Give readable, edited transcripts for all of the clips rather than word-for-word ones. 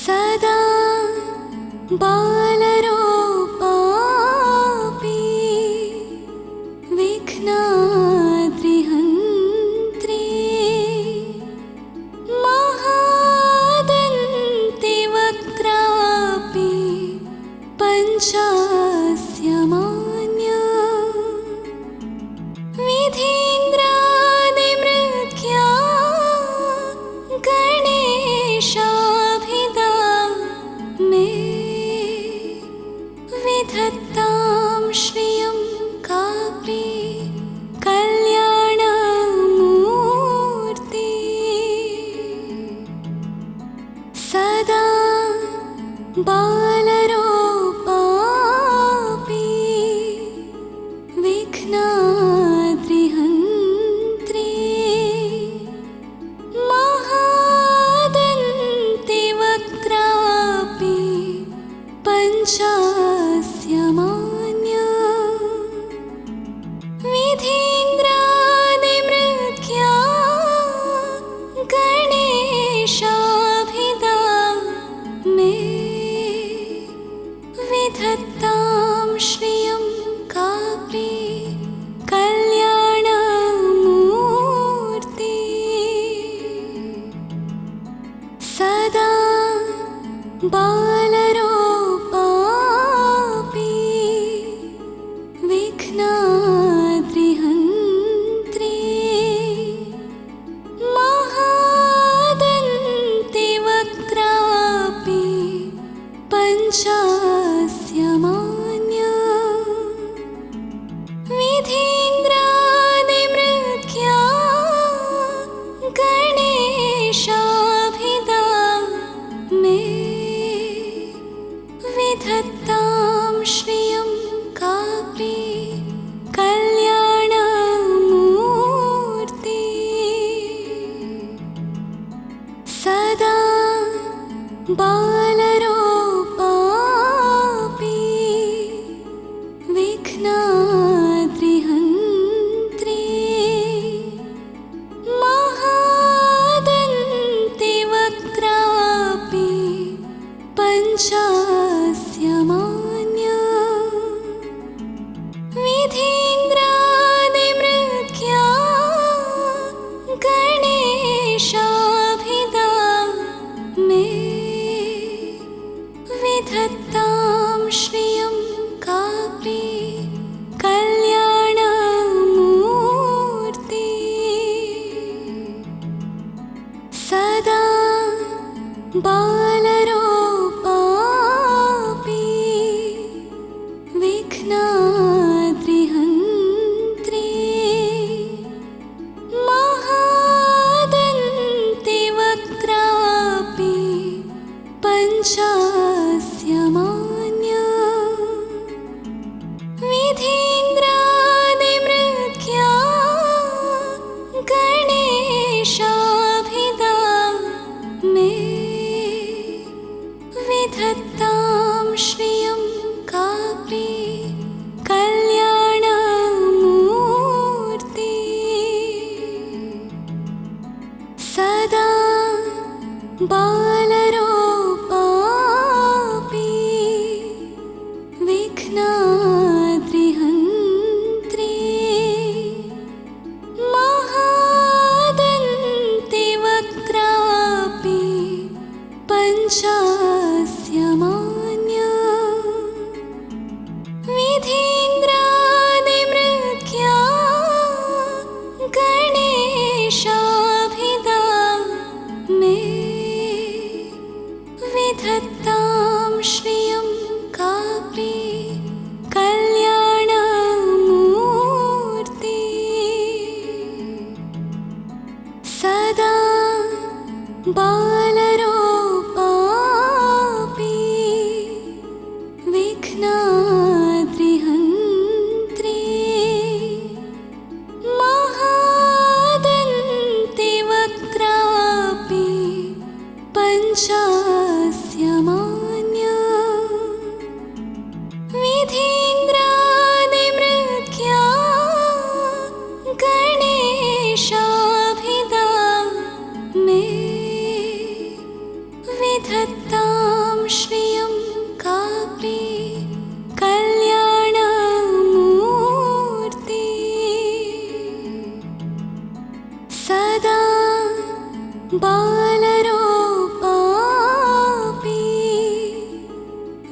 सदा बालरूपापि विघ्नाद्रिहन्त्री महादन्तिवक्त्रापि पञ्चास्यमान्या विधीन्द्रादिमृग्या गणेशाभिधा मे विधत्तां श्रियं कापि कल्याणमूर्ति सदा बालरूपापि विघ्नाद्रिहन्त्री महादन्तिवक्त्रापि पञ्चास्यमान्या विधीन्द्रादिमृग्या गणेशाभिधा मे विधत्तां श्रियं कापि कल्याणमूर्ति सदा बालरूपापि विघ्नाद्रिहन्त्री महादन्तिवक्त्रापि पञ्चास्यमान्या विधीन्द्रादिमृग्या गणेशाभिधा मे विधत्तां श्रियं कापि कल्याणमूर्ति सदा बालरूपापि विघ्नाद्रिहन्त्री महादन्तिवक्त्रापि पञ्चास्यमान्या विधीन्द्रादिमृग्या गणेशाभिधा मे विधत्तां श्रियं कापि कल्याणमूर्ति सदा बालरूपापि विघ्नाद्रिहन्त्री महादन्तिवक्त्रापि पञ्चास्यमान्या विधीन्द्रादिमृग्या गणेशाभिधा मे विधत्तां श्रियं कापि कल्याणमूर्ति सदा बालरूपापि विघ्नाद्रिहन्त्री महादन्तिवक्त्रापि पञ्चास्यमान्या विधीन्द्रादिमृग्या गणेशाभिधा मे विधत्तां श्रियं कापि कल्याणमूर्ति सदा बालरूपापि विघ्नाद्रिहन्त्री महादन्तिवक्त्रापि पञ्चास्यमान्या विधत्तां श्रियं कापि कल्याणमूर्ति सदा बालरूपापि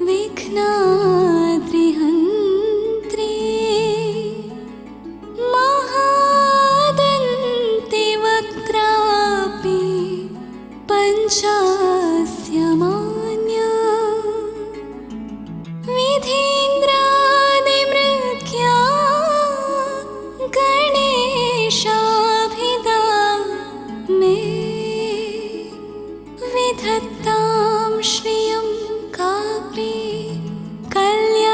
विघ्नाद्रिहन्त्री महादन्तिवक्त्रापि पञ्चास्यमान्या विधीन्द्रादिमृग्या गणेशाभिधा मे विधत्तां श्रियं कापि कल्याणमूर्ति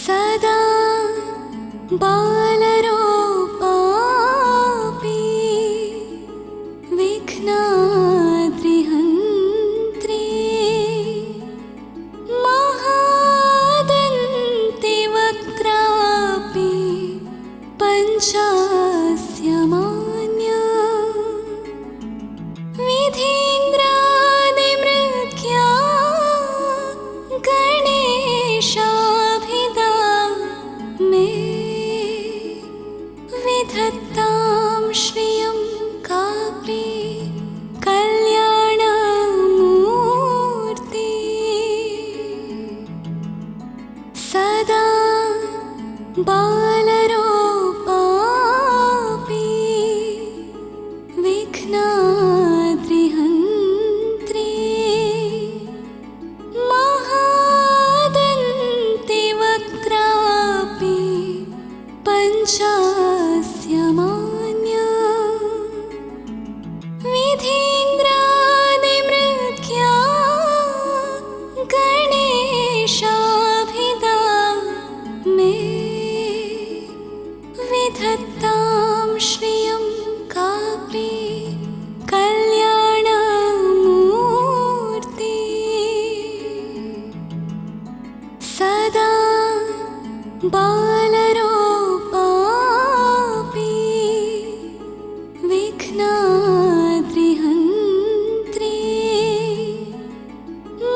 सदा बालरूपापि विघ्नाद्रिहन्त्री महादन्तिवक्त्रापि पञ्चास्यमान्या विधीन्द्रादिमृग्या गणेशाभिधा मे विधत्तां श्रियं कापि कल्याणमूर्ति सदा बालरूपापि विघ्नाद्रिहन्त्री महादन्तिवक्त्रापि पञ्चास्यमान्या विधीन्द्रादिमृग्या गणेशाभिधा मे विधत्तां श्रियं कापि कल्याणमूर्ति सदा बालरूपापि विघ्नाद्रिहन्त्री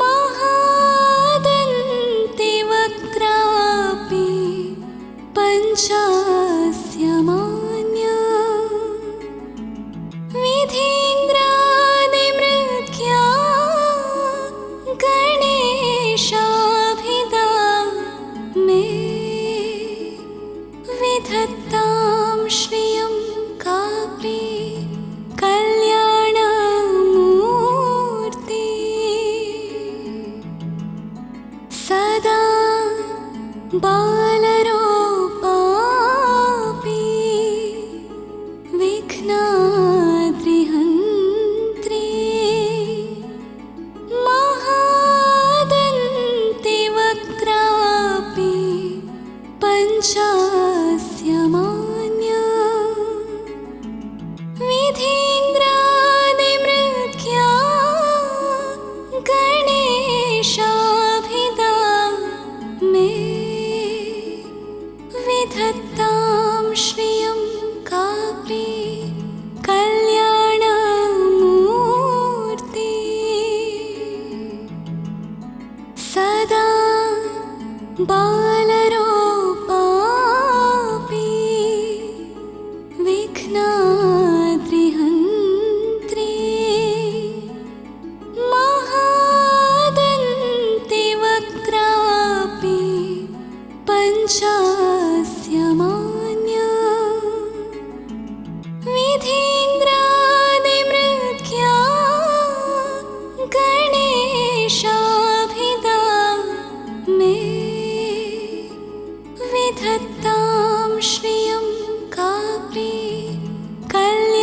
महादन्तिवक्त्रापि पञ्चास्यमान्या विधीन्द्रादिमृग्या गणेशाभिधा मे विधत्तां श्रियं कापि कल्याणमूर्ति सदा बालरूपापि विघ्नाद्रिहन्त्री महादन्तिवक्त्रापि पञ्चास्यमान्या विधीन्द्रादिमृग्या गणेशाभिधा मे विधत्तां श्रियं कापि कल्याणमूर्ति सदा बालरूपापि विघ्नाद्रिहन्त्री महादन्तिवक्त्रापि पञ्चास्यमान्या। 「 विधीन्द्रादिमृग्या गणेशाभिधा मे विधत्तां श्रियं कापि कल्याणमूर्ति सदा बालरूपापि विघ्नाद्रिहन्त्री महादन्तिवक्त्रापि पञ्चास्यमान्या विधीन्द्रादिमृग्या गणेशाभिधा मे विधत्तां श्रियं कापि कल्याणमूर्ति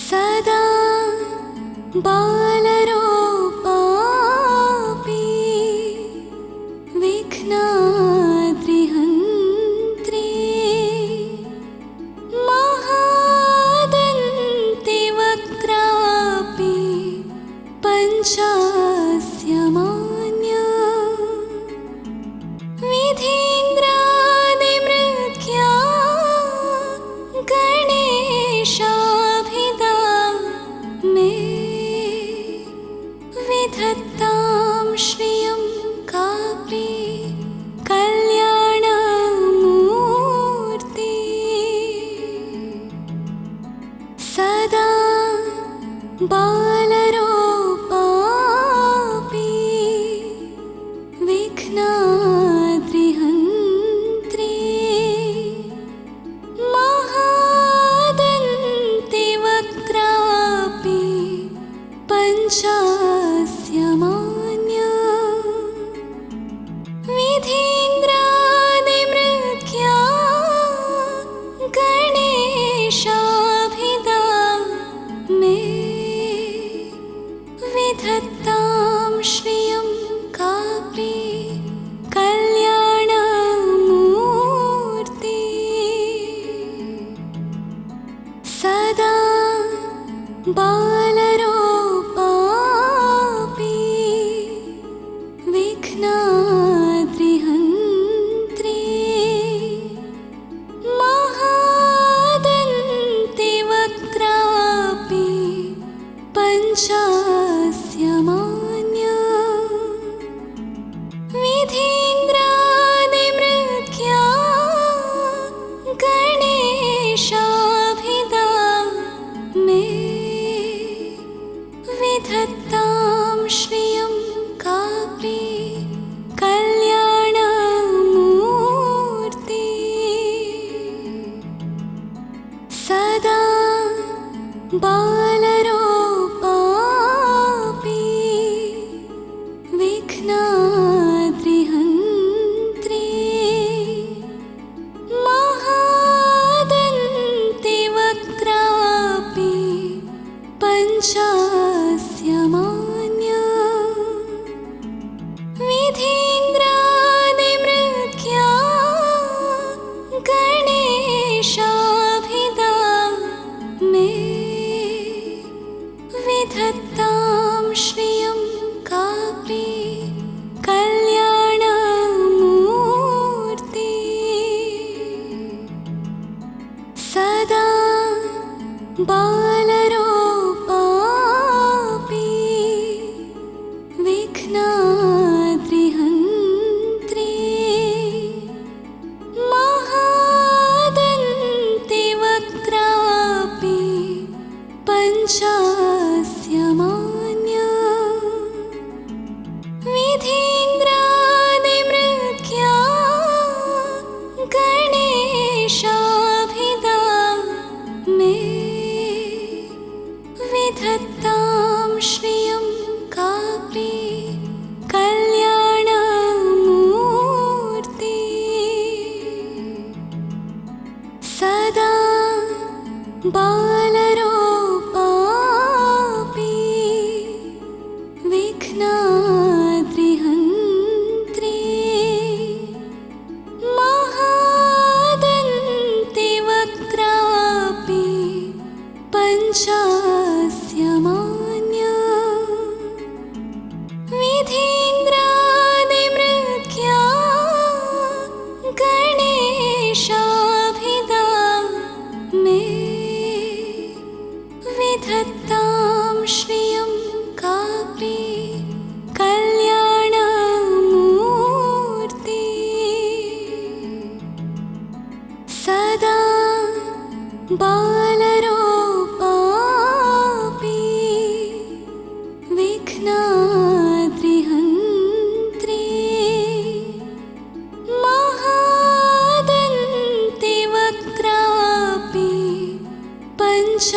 सदा बालरूपापि विघ्नाद्रिहन्त्री महादन्तिवक्त्रापि पञ्चास्यमान्या विधीन्द्रा बालरूपापि विघ्नाद्रिहन्त्रे महादन्तिवक्त्रापि पञ्चास्यमान्या विधीन्द्रादिमृग्या गणेशाभिधा मे विधत्तां श्रियं कापि कल्याणमूर्ति सदा बालरूपापि विघ्नाद्रिहन्त्रे महादन्तिवक्त्रापि पञ्चास्यमान्या विधीन्द्रादिमृग्या गणेशाभिधा मे विधत्तां श्रियं कापि कल्याणमूर्ति सदा बालरूपापि विघ्नाद्रिहन्त्रे महादन्तिवक्त्रापि पञ्चास्यमान्या विधीन्द्रादिमृग्या गणेशाभिधा मे विधत्तां श्रियं कापि कल्याणमूर्ति सदा बालरूपापि विघ्नाद्रिहन्त्रे महादन्तिवक्त्रापि पञ्चास्यमान्या विधीन्द्रादिमृग्या गणेशाभिधा मे विधत्तां श्रियं कापि कल्याणमूर्ति सदा बालरूपापि विघ्नाद्रिहन्त्रे महादन्तिवक्त्रापि पञ्चास्यमान्या विधीन्द्रादिमृग्या गणेशाभिधा मे विधत्तां श्रियं कापि कल्याणमूर्ति सदा बालरूपापि विघ्नाद्रिहन्त्रे महादन्तिवक्त्रापि पञ्चास्यमान्या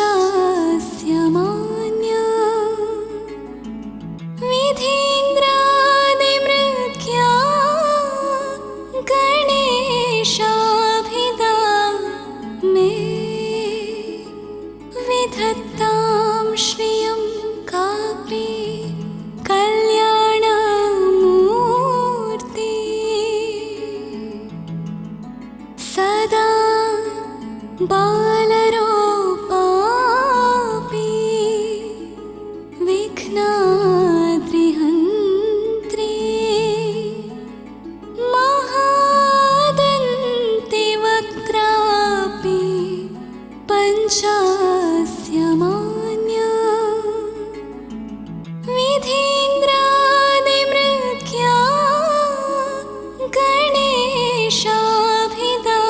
विधीन्द्रादिमृग्या गणेशाभिधा मे विधत्तां श्रियं कापि कल्याणमूर्ति सदा बालरूपापि विघ्नाद्रिहन्त्रे महादन्तिवक्त्रापि पञ्चास्यमान्या विधीन्द्रादिमृग्या गणेशाभिधा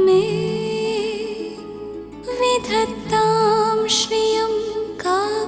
मे विधत्तां श्रियं का